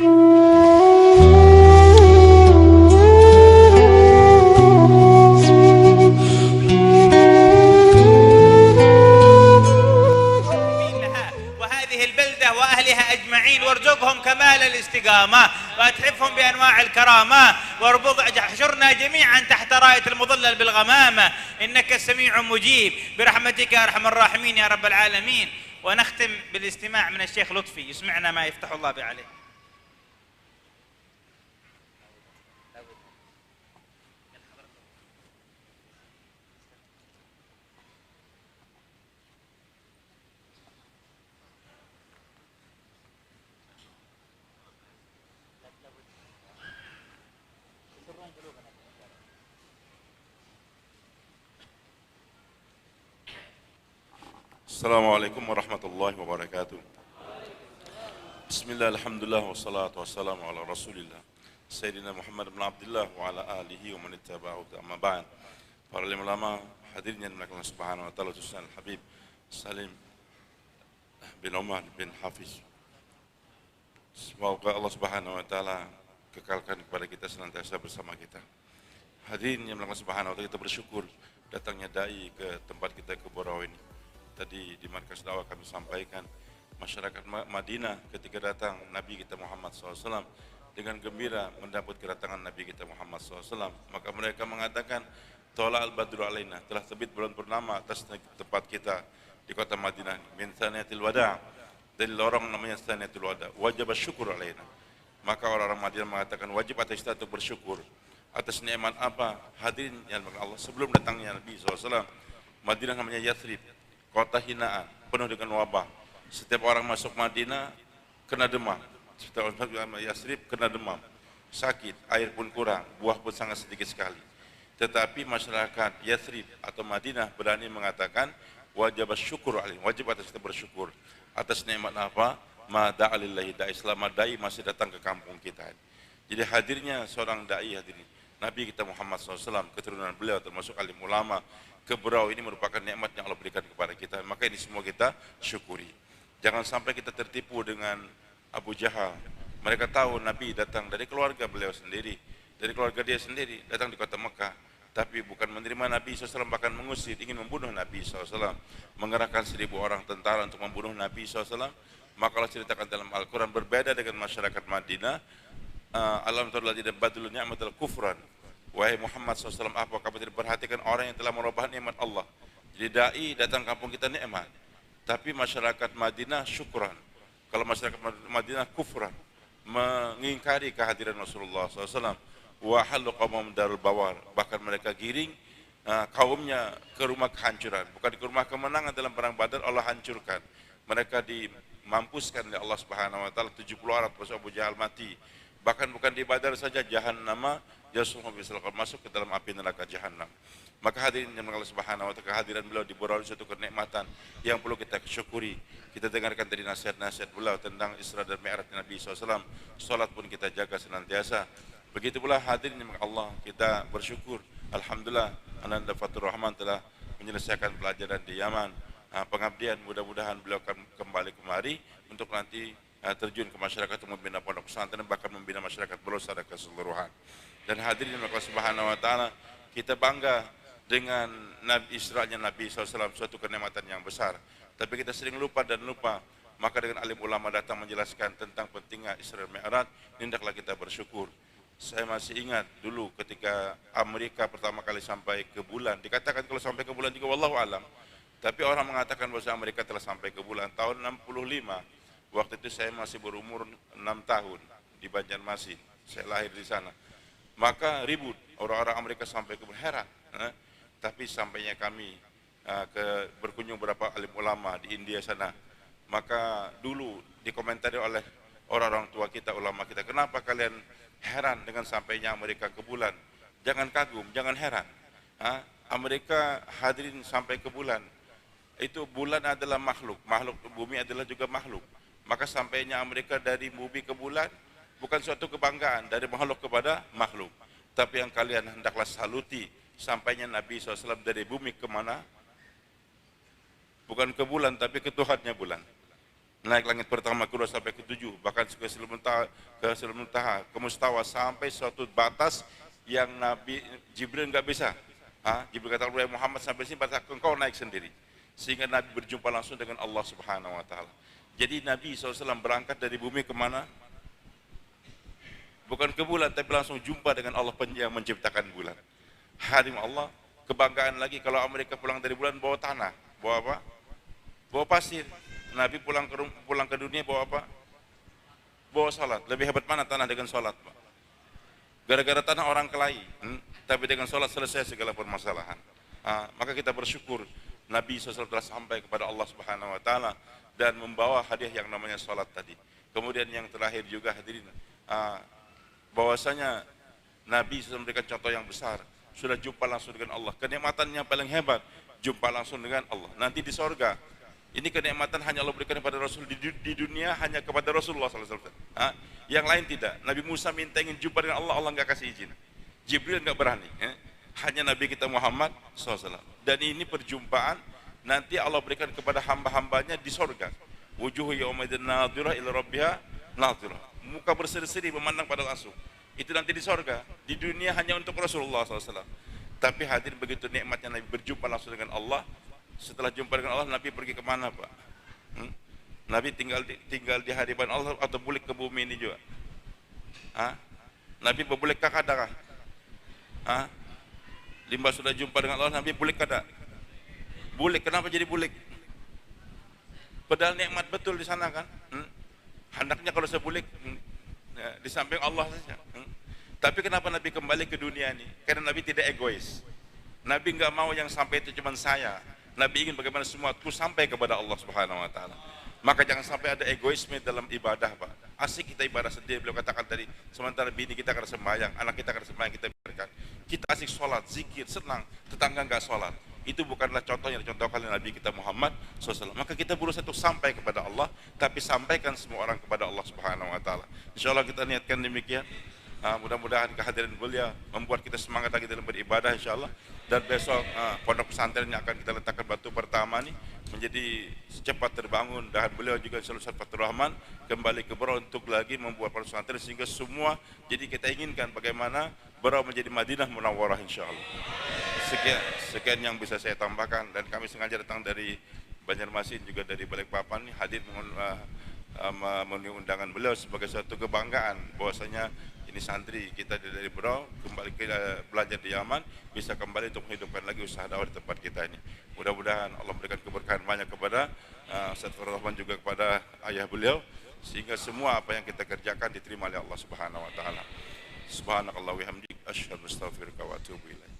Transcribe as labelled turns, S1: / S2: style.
S1: وارزقهم كمال الاستقامة واتحفهم بأنواع الكرامة واربط احشرنا جميعا تحت راية المظلل بالغمامة إنك السميع مجيب برحمتك يا أرحم الراحمين يا رب العالمين. ونختم بالاستماع من الشيخ لطفي يسمعنا ما يفتح الله به عليه.
S2: Assalamualaikum warahmatullahi wabarakatuh. Bismillah, alhamdulillah, wassalatu wassalamu ala rasulillah Sayyidina Muhammad bin Abdullah wa ala alihi wa man ittaba'ahu amma ba'd. Para ulama hadirin yang dimuliakan Allah Subhanahu wa taala, khususnya Habib Salim bin Umar bin Hafiz. Semoga Allah Subhanahu wa taala kekalkan kepada kita senantiasa bersama kita. Hadirin yang dimuliakan Allah Subhanahu wa taala, kita bersyukur datangnya dai ke tempat kita ke Borau ini. Tadi di markas dakwah kami sampaikan masyarakat Madinah ketika datang Nabi kita Muhammad SAW dengan gembira mendapat kedatangan Nabi kita Muhammad SAW, maka mereka mengatakan Tola al-badru alaina, telah terbit bulan purnama atas tempat kita di kota Madinah, min thaniyatil wada', dari lorong namanya thaniyatul wada', wajib syukur alaina. Maka orang-orang Madinah mengatakan wajib atas kita untuk bersyukur atas nikmat apa? Hadirin yang Allah, sebelum datangnya Nabi SAW, Madinah namanya Yathrib, kota hinaan, penuh dengan wabah. Setiap orang masuk Madinah kena demam. Setiap orang masuk Yathrib kena demam, sakit, air pun kurang, buah pun sangat sedikit sekali. Tetapi masyarakat Yathrib atau Madinah berani mengatakan wajib syukur alaih, wajib atas kita bersyukur atas nikmat apa? Ma da'alillahi da'i, selama da'i masih datang ke kampung kita. Jadi hadirnya seorang da'i, hadirin Nabi kita Muhammad SAW, keturunan beliau termasuk alim ulama ke Berau ini merupakan nikmat yang Allah berikan kepada kita. Maka ini semua kita syukuri. Jangan sampai kita tertipu dengan Abu Jahal. Mereka tahu Nabi datang dari keluarga beliau sendiri, dari keluarga dia sendiri, datang di kota Mekah, tapi bukan menerima Nabi SAW, bahkan mengusir, ingin membunuh Nabi SAW, mengerahkan 1000 orang tentara untuk membunuh Nabi SAW. Maka Allah ceritakan dalam Al-Quran, berbeda dengan masyarakat Madinah, alam ta'ala tidak badul ni'matal kufran. Wahai Muhammad SAW, apa kamu tidak perhatikan orang yang telah merubah nikmat Allah? Jadi da'i datang kampung kita nikmat, tapi masyarakat Madinah syukran. Kalau masyarakat Madinah kufran, mengingkari kehadiran Rasulullah SAW. Wa halu qawmahum darul bawar, bahkan mereka giring kaumnya ke rumah kehancuran. Bukan ke rumah kemenangan dalam perang Badar, Allah hancurkan. Mereka dimampuskan oleh Allah Subhanahu wa taala, 70 orang termasuk Abu Jahal mati. Bahkan bukan di Badar saja, Jahannama Yasuhum bisalqam, masuk ke dalam api neraka Jahannam. Maka hadirin yang Allah Subhanahu wa taala, kehadiran beliau di Borau suatu kenikmatan yang perlu kita syukuri. Kita dengarkan tadi nasihat-nasihat beliau tentang Isra dan Mi'raj Nabi SAW. Salat pun kita jaga senantiasa. Begitu pula hadirin yang Allah, kita bersyukur. Alhamdulillah, Ananda Fatur Rahman telah menyelesaikan pelajaran di Yaman. Pengabdian, mudah-mudahan beliau akan kembali kemari untuk nanti terjun ke masyarakat untuk membina pondok pesantren, bahkan membina masyarakat Borau secara keseluruhan. Dan hadirin yang Allah Subhanahu wa taala, kita bangga dengan Nabi Isra'nya Nabi SAW, suatu kenikmatan yang besar. Tapi kita sering lupa, maka dengan alim ulama datang menjelaskan tentang pentingnya Isra Mi'raj, hendaklah kita bersyukur. Saya masih ingat dulu ketika Amerika pertama kali sampai ke bulan, dikatakan kalau sampai ke bulan juga wallahu alam, tapi orang mengatakan bahwa Amerika telah sampai ke bulan tahun 65. Waktu itu saya masih berumur 6 tahun di Banjarmasin, saya lahir di sana. Maka ribut orang-orang Amerika sampai ke heran. Tapi sampainya kami berkunjung beberapa alim ulama di India sana, maka dulu dikomentari oleh orang-orang tua kita, ulama kita, kenapa kalian heran dengan sampainya Amerika ke bulan? Jangan kagum, jangan heran. Amerika hadirin sampai ke bulan. Itu bulan adalah makhluk bumi adalah juga makhluk. Maka sampainya Amerika dari bumi ke bulan bukan suatu kebanggaan dari makhluk kepada makhluk. Tapi yang kalian hendaklah saluti, sampainya Nabi SAW dari bumi ke mana? Bukan ke bulan, tapi ke Tuhannya bulan. naik langit pertama, kedua sampai ketujuh, bahkan ke Sidratul Muntaha, ke Mustawa, sampai suatu batas yang Nabi Jibril nggak bisa. Jibril kata kepada Muhammad, sampai sini batas engkau naik sendiri, sehingga Nabi berjumpa langsung dengan Allah Subhanahu Wa Taala. Jadi Nabi SAW berangkat dari bumi kemana? Bukan ke bulan, tapi langsung jumpa dengan Allah yang menciptakan bulan. Hadim Allah, kebanggaan lagi kalau Amerika pulang dari bulan bawa tanah, bawa apa? Bawa pasir. Nabi pulang ke dunia bawa apa? Bawa salat. Lebih hebat mana tanah dengan salat, Pak? Gara-gara tanah orang kelahi, tapi dengan salat selesai segala permasalahan. Maka kita bersyukur Nabi SAW telah sampai kepada Allah Subhanahu Wa Taala dan membawa hadiah yang namanya salat tadi. Kemudian yang terakhir juga hadirin, bahwasanya Nabi SAW memberikan contoh yang besar, sudah jumpa langsung dengan Allah. Kenikmatannya paling hebat, jumpa langsung dengan Allah. Nanti di sorga, ini kenikmatan hanya Allah berikan kepada Rasul di dunia, hanya kepada Rasulullah SAW. Yang lain tidak. Nabi Musa minta ingin jumpa dengan Allah, Allah nggak kasih izin. Jibril nggak berani. Hanya Nabi kita Muhammad SAW. Dan ini perjumpaan nanti Allah berikan kepada hamba-hambanya di sorga. Wujuhu yawmaidin nadhirah ila rabbiha nadhirah. Muka berseri-seri memandang pada langsung. Itu nanti di sorga. Di dunia hanya untuk Rasulullah SAW. Tapi hadir begitu nikmatnya Nabi berjumpa langsung dengan Allah. Setelah jumpa dengan Allah, Nabi pergi kemana, Pak? Nabi tinggal di hadapan Allah atau balik ke bumi ini juga? Nabi boleh kakak? Limba sudah jumpa dengan Allah, Nabi bulik kada? Bulik, kenapa jadi bulik? Padahal nikmat betul di sana kan? Hendaknya kalau saya bulik di samping Allah saja. Tapi kenapa Nabi kembali ke dunia ini? Karena Nabi tidak egois. Nabi nggak mau yang sampai itu cuma saya. Nabi ingin bagaimana semua itu sampai kepada Allah Subhanahu Wa Taala. Maka jangan sampai ada egoisme dalam ibadah, Pak. Asik kita ibadah sendiri, beliau katakan tadi, sementara bini kita akan sembahyang, anak kita akan sembahyang, kita biarkan. Kita asik sholat, zikir, senang, tetangga nggak sholat. Itu bukanlah contoh yang dicontohkan oleh Nabi kita Muhammad SAW. Maka kita berusaha untuk sampai kepada Allah, tapi sampaikan semua orang kepada Allah Subhanahu Wa Taala. Insya Allah kita niatkan demikian. Mudah-mudahan kehadiran beliau membuat kita semangat lagi dalam beribadah, insya Allah. Dan besok pondok pesantren yang akan kita letakkan batu pertama ini menjadi secepat terbangun, dan beliau juga Ustaz Fathur Rahman kembali ke Berau untuk lagi membuat pondok pesantren sehingga semua, jadi kita inginkan bagaimana Berau menjadi Madinah Munawwarah, insya Allah. Sekian yang bisa saya tambahkan, dan kami sengaja datang dari Banjarmasin juga dari Balikpapan hadir memenuhi undangan beliau sebagai suatu kebanggaan bahwasanya ini santri kita dari Berau kembali ke belajar di Yaman bisa kembali untuk menghidupkan lagi usaha dakwah di tempat kita ini. Mudah-mudahan Allah memberikan keberkahan banyak kepada Ustaz Fathur Rahman juga kepada ayah beliau sehingga semua apa yang kita kerjakan diterima oleh Allah Subhanahu Wa Taala. Subhanakallah wa bihamdik asyhadu an la ilaha illa anta astaghfiruka wa atubu ilaik.